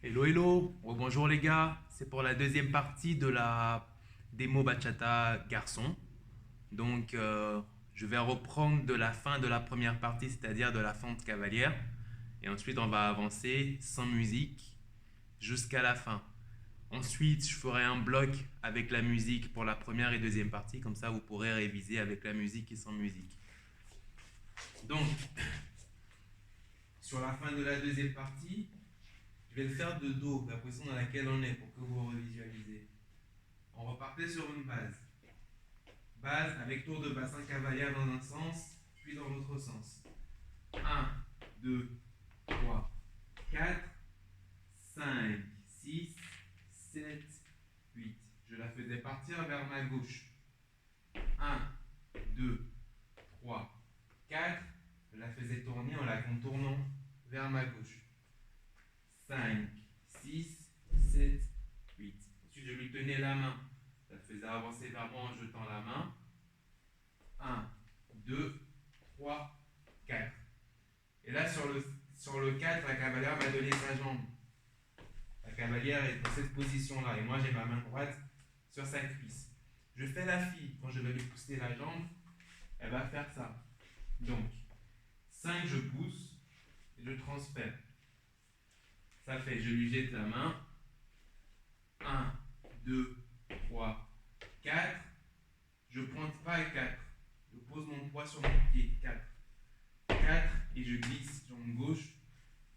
Hello, hello, bonjour les gars, c'est pour la deuxième partie de la démo bachata garçon. Donc, je vais reprendre de la fin de la première partie, c'est-à-dire de la fente cavalière. Et ensuite, on va avancer sans musique jusqu'à la fin. Ensuite, je ferai un bloc avec la musique pour la première et deuxième partie, comme ça vous pourrez réviser avec la musique et sans musique. Donc, sur la fin de la deuxième partie, je vais le faire de dos, la position dans laquelle on est, pour que vous revisualisez. On repartait sur une base. Base avec tour de bassin cavalière dans un sens, puis dans l'autre sens. 1, 2, 3, 4, 5, 6, 7, 8. Je la faisais partir vers ma gauche. 1, 2, 3, 4. Je la faisais tourner en la contournant vers ma gauche. 5, 6, 7, 8. Ensuite, je lui tenais la main. Ça le faisait avancer vers moi en jetant la main. 1, 2, 3, 4. Et là, sur le 4, la cavalière m'a donné sa jambe. La cavalière est dans cette position-là. Et moi, j'ai ma main droite sur sa cuisse. Je fais la fille. Quand je vais lui pousser la jambe, elle va faire ça. Donc, 5, je pousse et je transfère. Ça fait, je lui jette la main. 1, 2, 3, 4. Je ne pointe pas à 4. Je pose mon poids sur mon pied. 4. 4 et je glisse jambe gauche.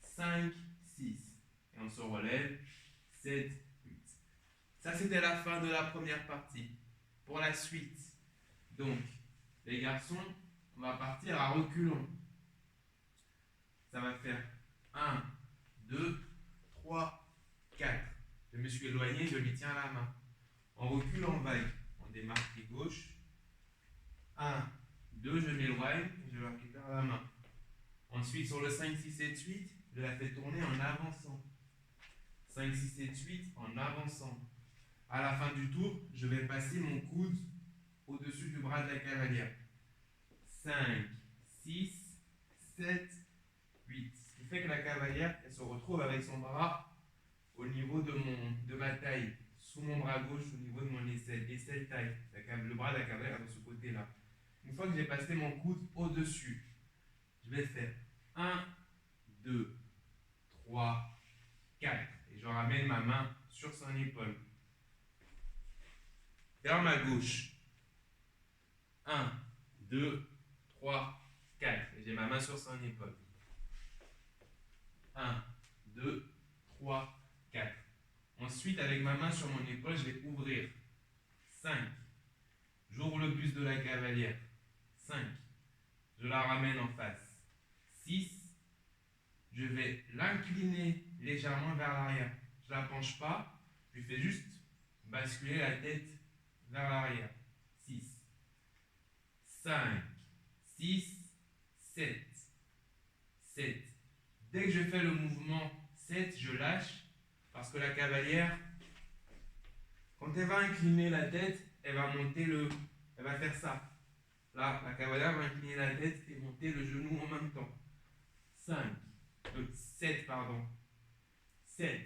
5, 6. Et on se relève. 7, 8. Ça, c'était la fin de la première partie. Pour la suite, donc, les garçons, on va partir à reculons. Ça va faire 1, 2, 3, 4. Je me suis éloigné, je lui tiens la main. On recule en vague. On démarre pied gauche. 1, 2, je m'éloigne, je récupère la main. Ensuite, sur le 5, 6, 7, 8, je la fais tourner en avançant. 5, 6, 7, 8 en avançant. À la fin du tour, je vais passer mon coude au-dessus du bras de la cavalière. 5, 6, 7, 8. Ce qui fait que la cavalière, elle se retrouve avec son bras au niveau de ma taille, sous mon bras gauche, au niveau de mon aisselle. Aisselle taille. Le bras de la cavalière de ce côté-là. Une fois que j'ai passé mon coude au-dessus, je vais faire 1, 2, 3, 4. Et je ramène ma main sur son épaule. Vers ma gauche. 1, 2, 3, 4. Et j'ai ma main sur son épaule. 1, 2, 3, 4. Ensuite, avec ma main sur mon épaule, je vais ouvrir. 5. J'ouvre le buste de la cavalière. 5. Je la ramène en face. 6. Je vais l'incliner légèrement vers l'arrière. Je ne la penche pas. Je fais juste basculer la tête vers l'arrière. 6. 5. 6. 7. 7. Dès que je fais le mouvement 7, je lâche parce que la cavalière, quand elle va incliner la tête, elle va monter elle va faire ça. Là, la cavalière va incliner la tête et monter le genou en même temps. 5. 7, pardon. 7.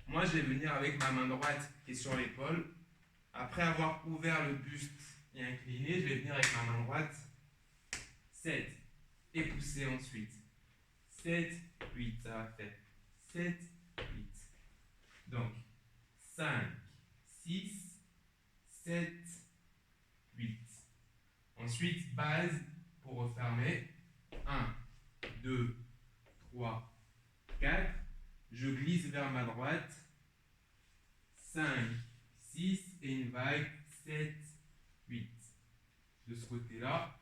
Moi, je vais venir avec ma main droite qui est sur l'épaule. Après avoir ouvert le buste et incliné, je vais venir avec ma main droite. 7. Et pousser ensuite. 7, 8. Ça va faire 7, 8. Donc, 5, 6, 7, 8. Ensuite, base pour refermer. 1, 2, 3, 4. Je glisse vers ma droite. 5, 6 et une vague. 7, 8. De ce côté-là,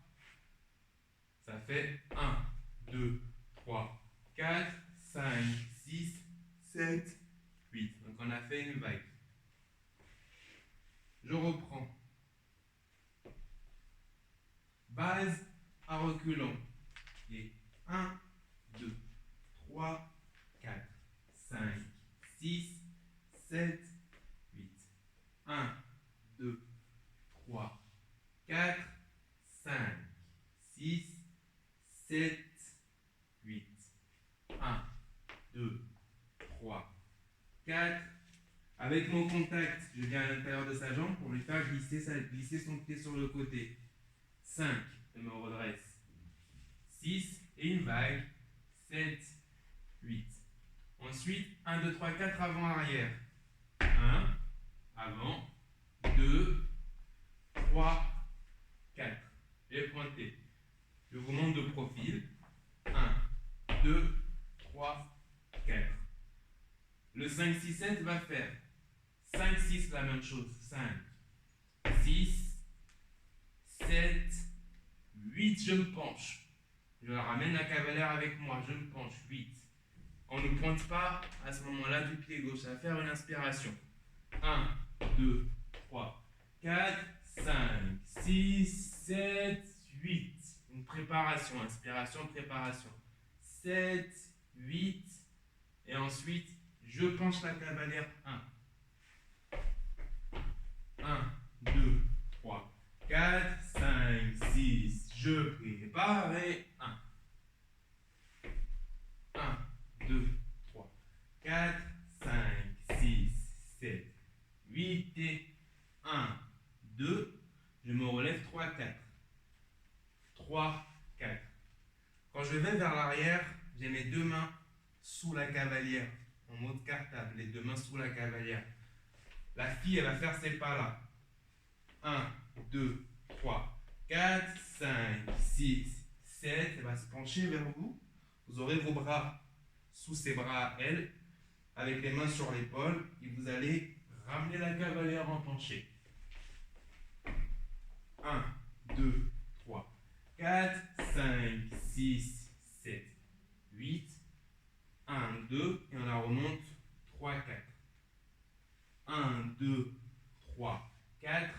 ça fait 1, 2, 3, 4, 5, 6, 7, 8. Donc on a fait une vague. Je reprends. Base à reculons. Et 1, 2, 3, 4, 5, 6, 7, 8. 1, 2, 3, 4, 5, 6, 7, 8. 1, 2, 3, 4. Avec mon contact, je viens à l'intérieur de sa jambe pour lui faire glisser son pied sur le côté. 5. Je me redresse. 6. Et une vague. 7, 8. Ensuite, 1, 2, 3, 4 avant-arrière. 1, avant, 2, 3, 4. Et pointé. Je vous montre de profil. 1, 2, 3, 4. Le 5, 6, 7 va faire 5, 6, la même chose. 5, 6, 7, 8, je me penche. Je ramène la cavalière avec moi, je me penche. 8. On ne pointe pas à ce moment-là du pied gauche. Ça va faire une inspiration. 1, 2, 3, 4, 5, 6, 7, 8. Une préparation, inspiration, préparation. 7, 8. Et ensuite, je penche la cavalière. 1. 1, 2, 3, 4, 5, 6. Je prépare et 1. 1, 2, 3, 4, 5, 6, 7, 8 et 1, 2. Je me relève 3, 4. 3, 4. Quand je vais vers l'arrière, j'ai mes deux mains sous la cavalière, en mode cartable, les deux mains sous la cavalière. La fille, elle va faire ces pas-là. 1, 2, 3, 4, 5, 6, 7. Elle va se pencher vers vous. Vous aurez vos bras sous ses bras à elle, avec les mains sur l'épaule, et vous allez ramener la cavalière en penché. 1, 2, 3, 4, 5, 6, 7, 8, 1, 2, et on la remonte, 3, 4. 1, 2, 3, 4.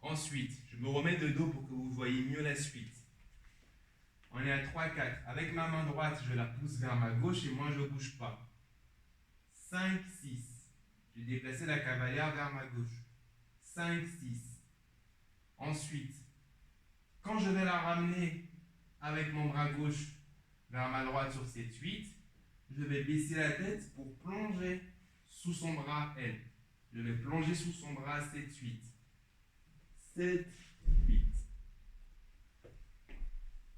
Ensuite, je me remets de dos pour que vous voyez mieux la suite. On est à 3, 4. Avec ma main droite, je la pousse vers ma gauche et moi, je ne bouge pas. 5, 6. Je vais déplacer la cavalière vers ma gauche. 5, 6. Ensuite, quand je vais la ramener avec mon bras gauche vers ma droite sur 7, 8, je vais baisser la tête pour plonger sous son bras, elle. Je vais plonger sous son bras 7, 8. 7, 8.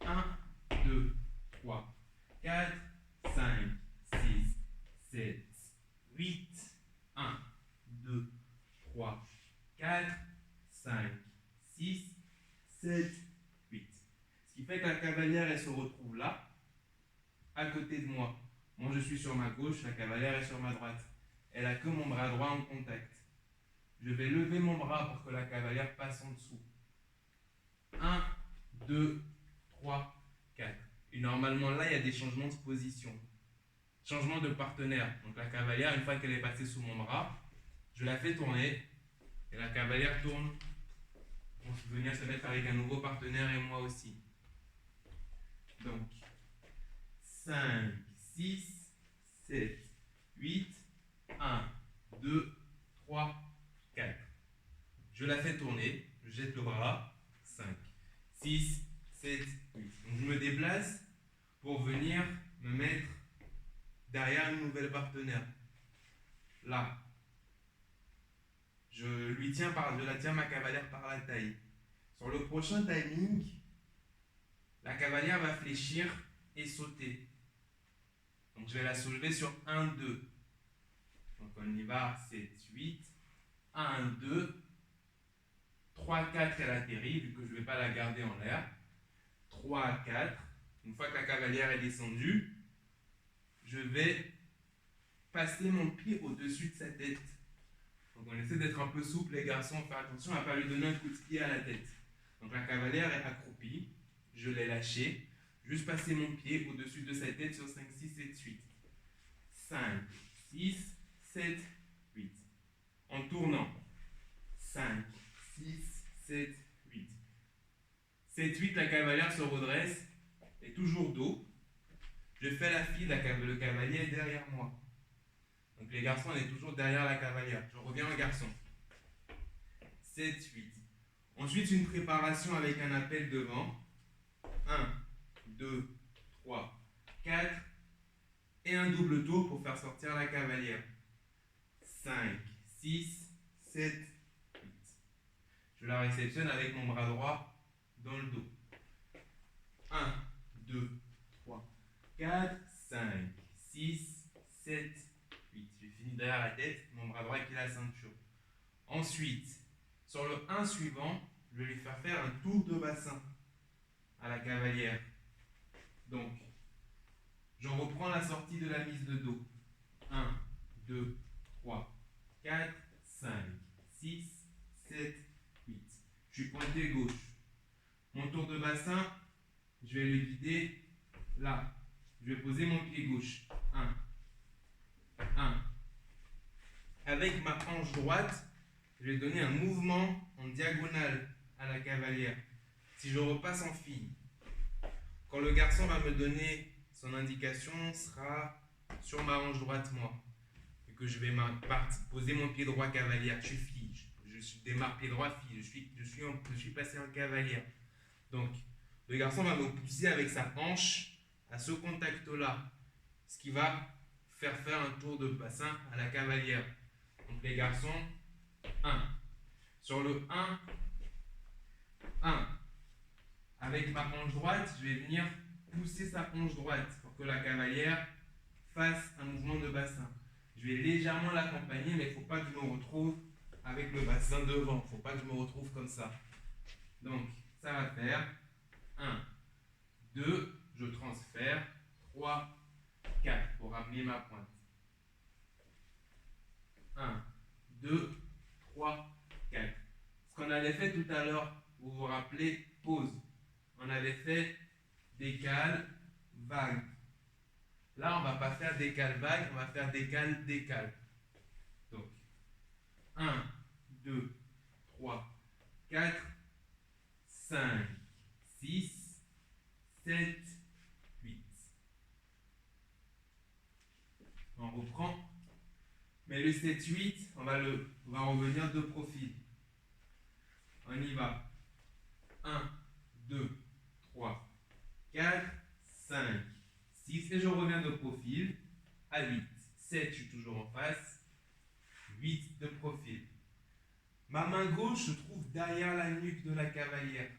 1, 2, 3, 4, 5, 6, 7, 8. 1, 2, 3, 4, 5, 6, 7, 8. Ce qui fait que la cavalière, elle se retrouve là, à côté de moi. Moi, je suis sur ma gauche, la cavalière est sur ma droite. Elle a que mon bras droit en contact. Je vais lever mon bras pour que la cavalière passe en dessous. 1, 2, 3, 4. Et normalement, là, il y a des changements de position. Changement de partenaire. Donc la cavalière, une fois qu'elle est passée sous mon bras, je la fais tourner. Et la cavalière tourne pour venir se mettre avec un nouveau partenaire et moi aussi. Donc, 5, 6, 7, 8, 1, 2, 3, 4. Je la fais tourner, je jette le bras, 5, 6, 7, 8. Donc je me déplace pour venir me mettre derrière une nouvelle partenaire. Là. Je la tiens ma cavalière par la taille. Sur le prochain timing, la cavalière va fléchir et sauter. Donc je vais la soulever sur 1, 2. Donc on y va, 7, 8. 1, 2. 3, 4, elle atterrit, vu que je ne vais pas la garder en l'air. 3, 4. Une fois que la cavalière est descendue, je vais passer mon pied au-dessus de sa tête. Donc on essaie d'être un peu souple, les garçons, faire attention à ne pas lui donner un coup de pied à la tête. Donc la cavalière est accroupie, je l'ai lâchée, juste passer mon pied au-dessus de sa tête sur 5, 6, 7, 8. 5, 6, 7, 8. En tournant. 5, 6, 7, 8. 7, 8, la cavalière se redresse et toujours dos. Je fais la file, le cavalier est derrière moi. Donc les garçons, on est toujours derrière la cavalière. Je reviens en garçon. 7, 8. Ensuite, une préparation avec un appel devant. 1, 2, 3, 4. Et un double tour pour faire sortir la cavalière. 5, 6, 7, 8. Je la réceptionne avec mon bras droit dans le dos. 1, 2, 3, 4, 5, 6, 7, 8. J'ai fini derrière la tête, mon bras droit qui est la ceinture. Ensuite, sur le 1 suivant, je vais lui faire faire un tour de bassin à la cavalière. Donc, je reprends la sortie de la mise de dos. 1, 2, 3, 4, 5, 6, 7, 8. Je suis pointé gauche. Mon tour de bassin, je vais le guider là. Je vais poser mon pied gauche. 1, 1. Avec ma hanche droite, je vais donner un mouvement en diagonale à la cavalière. Si je repasse en fille, quand le garçon va me donner son indication, sera sur ma hanche droite, moi. Et que je vais poser mon pied droit cavalière. Je suis fille. Je démarre pied droit fille. Je suis passé en cavalière. Donc, le garçon va me pousser avec sa hanche à ce contact-là. Ce qui va faire un tour de bassin à la cavalière. Donc, les garçons, 1. Sur le 1, 1. Avec ma hanche droite, je vais venir pousser sa hanche droite pour que la cavalière fasse un mouvement de bassin. Je vais légèrement l'accompagner, mais il ne faut pas que je me retrouve avec le bassin devant. Il ne faut pas que je me retrouve comme ça. Donc, ça va faire 1, 2, je transfère, 3, 4 pour ramener ma pointe. 1, 2, 3, 4. Ce qu'on avait fait tout à l'heure, vous vous rappelez, pause. On avait fait décale, vague. Là, on ne va pas faire décale, vague, on va faire décale, décale. Donc, 1, 2, 3, 4, 5, 6, 7, 8. On reprend. Mais le 7, 8, on va revenir de profil. On y va. 1, 2, 3, 4, 5, 6. Et je reviens de profil à 8. 7, je suis toujours en face. 8 de profil. Ma main gauche se trouve derrière la nuque de la cavalière.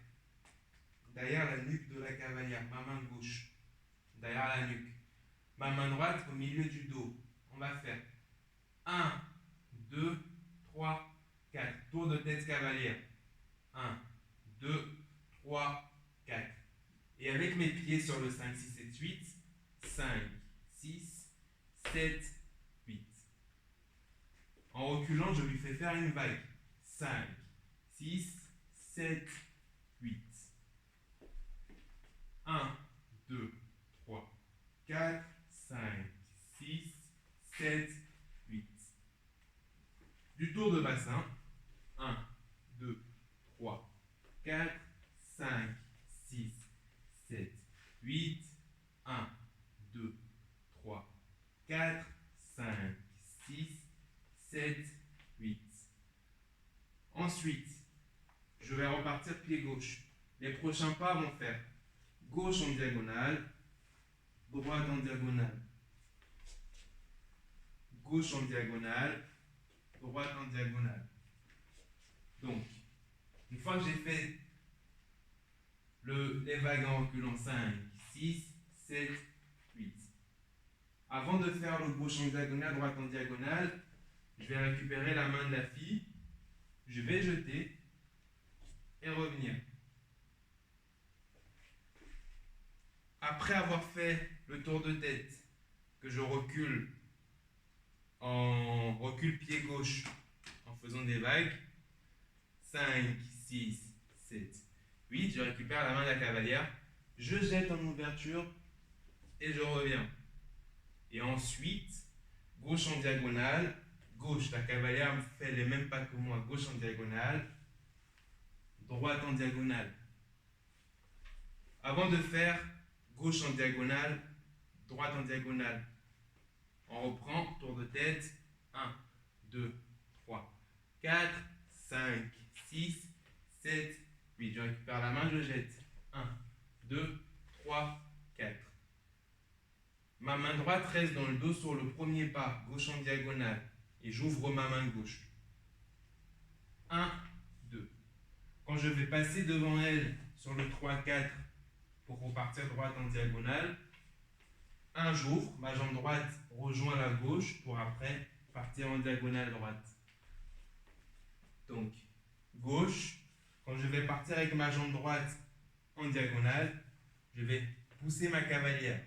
Derrière la nuque de la cavalière. Ma main gauche. Derrière la nuque. Ma main droite au milieu du dos. On va faire 1, 2, 3, 4. Tour de tête cavalière. 1, 2, 3, 4. Et avec mes pieds sur le 5, 6, 7, 8. 5, 6, 7, 8. En reculant, je lui fais faire une vague. 5, 6, 7, 8. 1, 2, 3, 4, 5, 6, 7, 8. Du tour de bassin. 1, 2, 3, 4, 5, 6, 7, 8. 1, 2, 3, 4, 5, 6, 7, 8. Ensuite, je vais repartir pied gauche. Les prochains pas vont faire gauche en diagonale, droite en diagonale. Gauche en diagonale, droite en diagonale. Donc, une fois que j'ai fait les vagues en reculant 5, 6, 7, 8. Avant de faire le gauche en diagonale, droite en diagonale, je vais récupérer la main de la fille, je vais jeter et revenir. Après avoir fait le tour de tête, que je recule pied gauche en faisant des vagues, 5, 6, 7, 8, je récupère la main de la cavalière, je jette en ouverture et je reviens. Et ensuite, gauche en diagonale, gauche, la cavalière me fait les mêmes pas que moi, gauche en diagonale, droite en diagonale. Avant de faire gauche en diagonale, droite en diagonale, on reprend, tour de tête, 1, 2, 3, 4, 5, 6, 7, 8. Je récupère la main, je jette. 1, 2, 3, 4. Ma main droite reste dans le dos sur le premier pas, gauche en diagonale. et j'ouvre ma main gauche. 1, 2. Quand je vais passer devant elle sur le 3-4 pour repartir droite en diagonale, 1, j'ouvre, ma jambe droite rejoint la gauche pour après partir en diagonale droite. Donc, gauche, quand je vais partir avec ma jambe droite en diagonale, je vais pousser ma cavalière.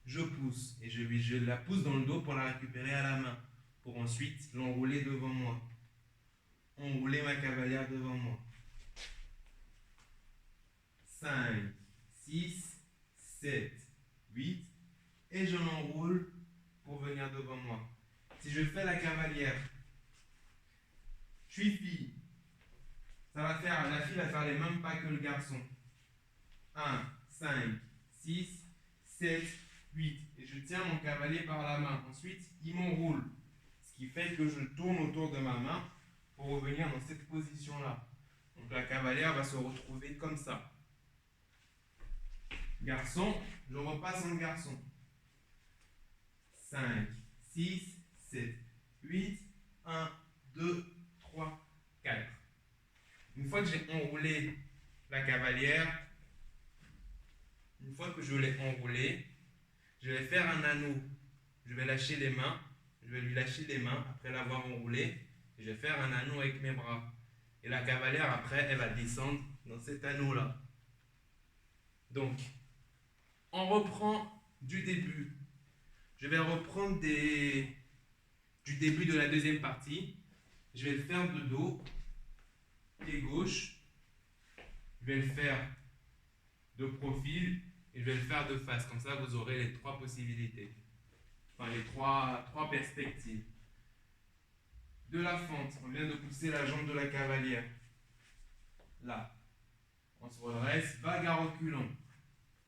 Je pousse et je la pousse dans le dos pour la récupérer à la main, pour ensuite l'enrouler devant moi. Enrouler ma cavalière devant moi. 5, 6, 7, 8, et je l'enroule pour venir devant moi. Si je fais la cavalière, je suis fille, la fille va faire les mêmes pas que le garçon. 1, 5, 6, 7, 8. Et je tiens mon cavalier par la main. Ensuite, il m'enroule. Ce qui fait que je tourne autour de ma main pour revenir dans cette position-là. Donc la cavalière va se retrouver comme ça. Garçon, je repasse en garçon. 5, 6, 7, 8, 1, 2, 3, 4. Une fois que j'ai enroulé la cavalière, une fois que je l'ai enroulée, je vais faire un anneau. Je vais lâcher les mains. Je vais lui lâcher les mains après l'avoir enroulée. Et je vais faire un anneau avec mes bras. Et la cavalière, après, elle va descendre dans cet anneau-là. Donc, on reprend du début. Je vais reprendre du début de la deuxième partie. Je vais le faire de dos, pied gauche. Je vais le faire de profil et je vais le faire de face. Comme ça, vous aurez les trois possibilités. Enfin, les trois perspectives. De la fente, on vient de pousser la jambe de la cavalière. Là. On se redresse, vague à reculons.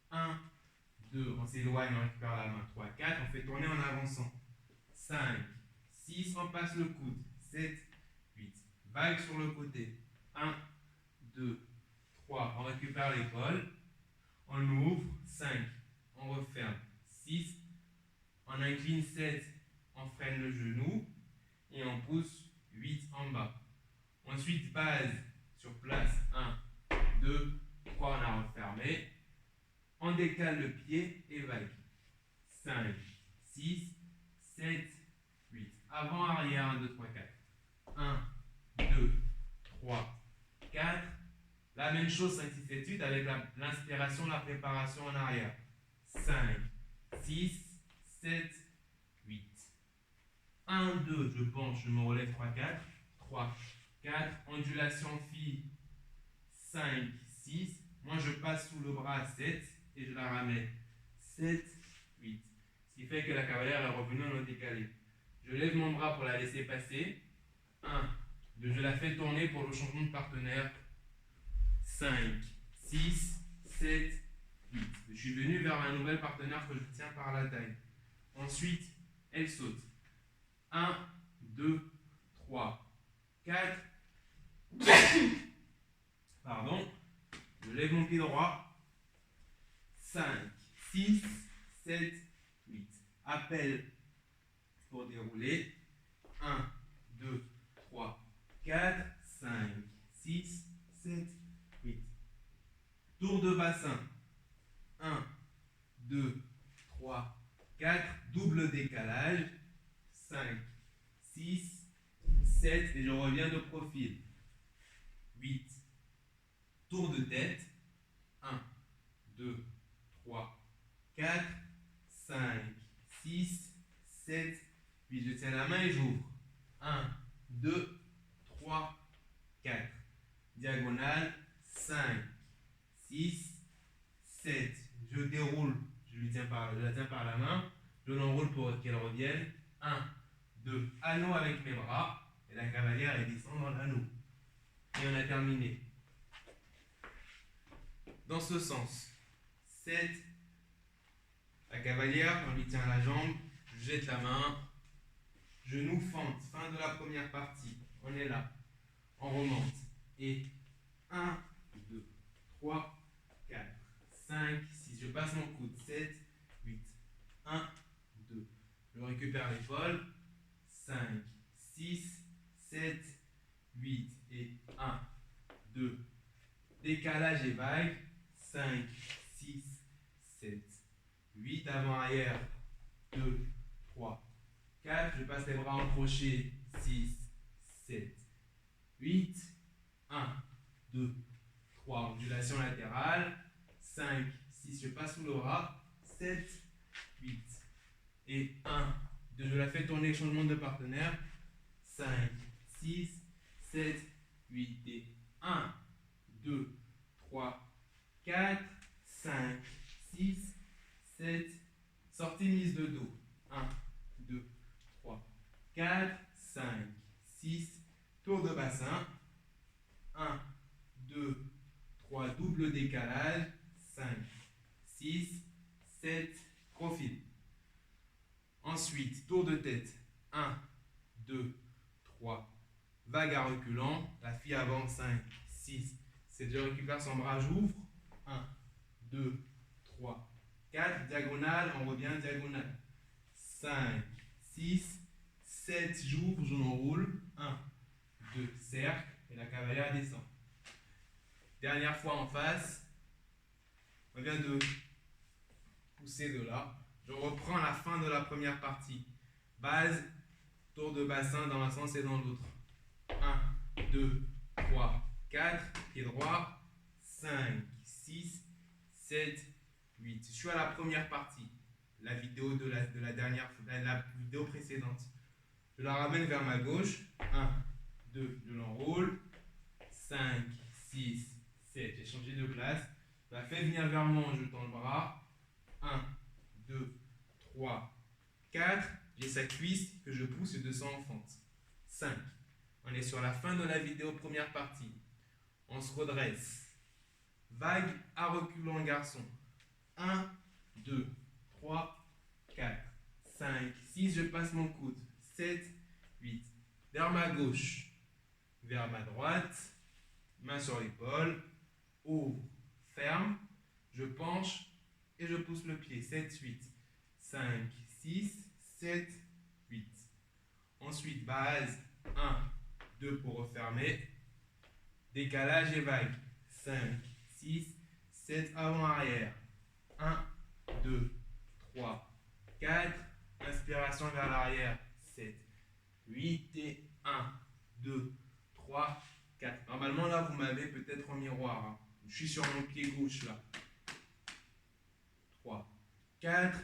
1, 2, on s'éloigne, on récupère la main. 3, 4, on fait tourner en avançant. 5, 6, on passe le coude. 7, 8, vague sur le côté. 1, 2, 3, on récupère l'épaule. On ouvre. 5, on referme. 6, on incline. 7, on freine le genou. Et on pousse 8 en bas. Ensuite, base sur place. 1, 2, 3, on a refermé. On décale le pied et vague. 5, 6, 7, 8. Avant, arrière, 1, 2, 3, 4. 1, 2, 3, 4. La même chose, 5, 6, 7, 8 avec l'inspiration, la préparation en arrière. 5, 6, 7, 8. 1, 2, je penche, je me relève, 3, 4. 3, 4. Ondulation fille. 5, 6. Moi, je passe sous le bras 7 et je la ramène. 7, 8. Ce qui fait que la cavalière est revenue en décalé. Je lève mon bras pour la laisser passer. 1, 2. Je la fais tourner pour le changement de partenaire. 5, 6, 7, 8. Je suis venu vers un nouvel partenaire que je tiens par la taille. Ensuite, elle saute. 1, 2, 3, 4. Pardon. Je lève mon pied droit. 5, 6, 7, 8. Appel pour dérouler. 1, 2, 3, 4, 5, 6, 7, 8. Tour de bassin. 1, 2, 3, 4. Double décalage. 5, 6, 7. Et je reviens de profil. 8. Tour de tête. 1, 2, 3, 4, 5, 6, 7, 8. Je tiens la main et j'ouvre. 1, 2, 3, 4. Diagonale. 5, 6, 7. Je déroule. Je la tiens par la main. Je l'enroule pour qu'elle revienne. 1, 2. Anneau avec mes bras. Et la cavalière elle descend dans l'anneau. Et on a terminé. Dans ce sens. 7. La cavalière, on lui tient la jambe. Je jette la main. Genou fente. Fin de la première partie. On est là. On remonte. Et 1, 2, 3, 4, 5, 6. Je passe mon coude. 7, 8. 1, 2. Je récupère l'épaule. 5, 6, 7, 8 et 1, 2. Décalage et vague. 5, 6, 7, 8 avant-arrière. 2, 3, 4. Je passe les bras en crochet. 6, 7, 8. 1, 2, 3. Ondulation latérale. 5, 6. Je passe sous le bras. 7, 8. Et 1, 2. Je la fais tourner, changement de partenaire. 5, 6, 7, 8 et 1, 2, 3, 4, 5, 6, 7. Sortie mise de dos. 1, 2, 3, 4, 5, 6. Tour de bassin. 1, 2, 3. Double décalage. 5, 6, 7. Profil. Ensuite, tour de tête. 1, 2, 3. Vague à reculant. La fille avance. 5, 6, 7. Je récupère son bras, j'ouvre. 1, 2, 3, 4. Diagonale, on revient diagonale. 5, 6, 7. J'ouvre, je m'enroule. 1, 2, cercle. Et la cavalière descend. Dernière fois en face. On vient de pousser de là. Je reprends la fin de la première partie. Base, tour de bassin dans un sens et dans l'autre. 1, 2, 3, 4. Pied droit. 5, 6, 7, 8. Je suis à la première partie. La vidéo de la dernière, la vidéo précédente. Je la ramène vers ma gauche. 1, 2, je l'enroule. 5, 6, 7. J'ai changé de place. Je la fais venir vers moi en jetant le bras. 1, 2, 3, 4. J'ai sa cuisse que je pousse et descends en fente. 5. On est sur la fin de la vidéo première partie. On se redresse. Vague à reculant garçon. 1, 2, 3, 4, 5, 6. Je passe mon coude. 7, 8. Vers ma gauche. Vers ma droite. Main sur l'épaule. Ouvre. Ferme. Je penche. Et je pousse le pied. 7, 8. 5, 6, 7, 8. Ensuite, base. 1, 2 pour refermer. Décalage et vague. 5, 6, 7 avant-arrière. 1, 2, 3, 4. Inspiration vers l'arrière. 7, 8 et 1, 2, 3, 4. Normalement, là, vous m'avez peut-être en miroir. Hein. Je suis sur mon pied gauche, là. 3, 4,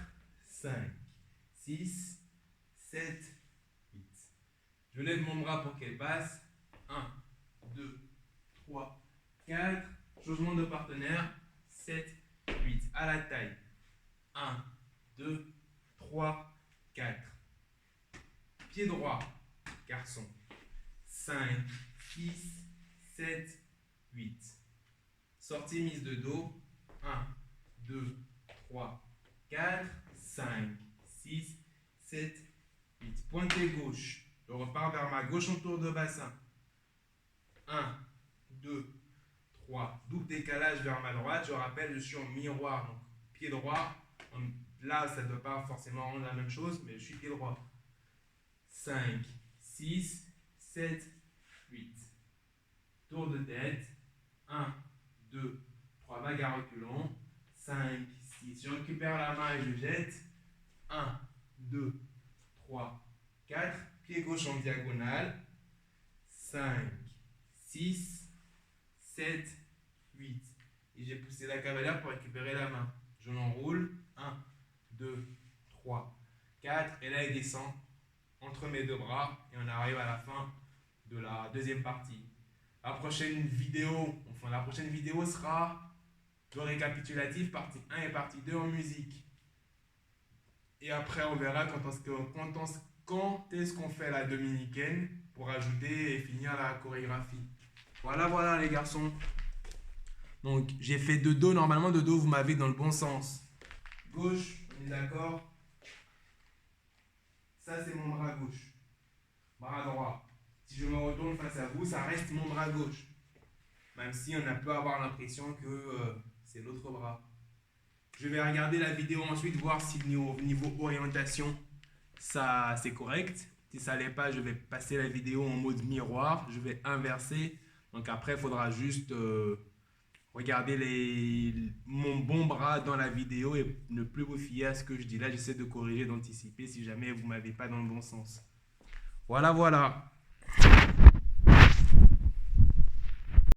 5, 6, 7, 8. Je lève mon bras pour qu'elle passe. 1, 2, 3, 4. Changement de partenaire. 7, 8. À la taille. 1, 2, 3, 4. Pied droit. Garçon. 5, 6, 7, 8. Sortie mise de dos. 1, 2, 3, 4, 5, 6, 7, 8. Pointé gauche. Je repars vers ma gauche en tour de bassin. 1, 2, 3. Double décalage vers ma droite. Je rappelle, je suis en miroir. Donc, pied droit. Là, ça ne doit pas forcément rendre la même chose, mais je suis pied droit. 5, 6, 7, 8. Tour de tête. 1, 2, 3. Vague à reculons. 5, 6. Je récupère la main et je jette. 1, 2, 3, 4. Pied gauche en diagonale. 5, 6, 7, 8. Et j'ai poussé la cavalière pour récupérer la main. Je l'enroule. 1, 2, 3, 4. Et là, il descend entre mes deux bras. Et on arrive à la fin de la deuxième partie. La prochaine vidéo sera le récapitulatif, partie 1 et partie 2 en musique. Et après, on verra quand est-ce qu'on fait la dominicaine pour ajouter et finir la chorégraphie. Voilà les garçons. Donc, j'ai fait de dos. Normalement, de dos, vous m'avez dans le bon sens. Gauche, on est d'accord? Ça, c'est mon bras gauche. Bras droit. Si je me retourne face à vous, ça reste mon bras gauche. Même si on peut avoir l'impression que c'est l'autre bras. Je vais regarder la vidéo ensuite, voir si niveau orientation, ça c'est correct. Si ça n'allait pas, je vais passer la vidéo en mode miroir. Je vais inverser. Donc après, il faudra juste regarder mon bon bras dans la vidéo et ne plus vous fier à ce que je dis. Là, j'essaie de corriger, d'anticiper si jamais vous ne m'avez pas dans le bon sens. Voilà, voilà.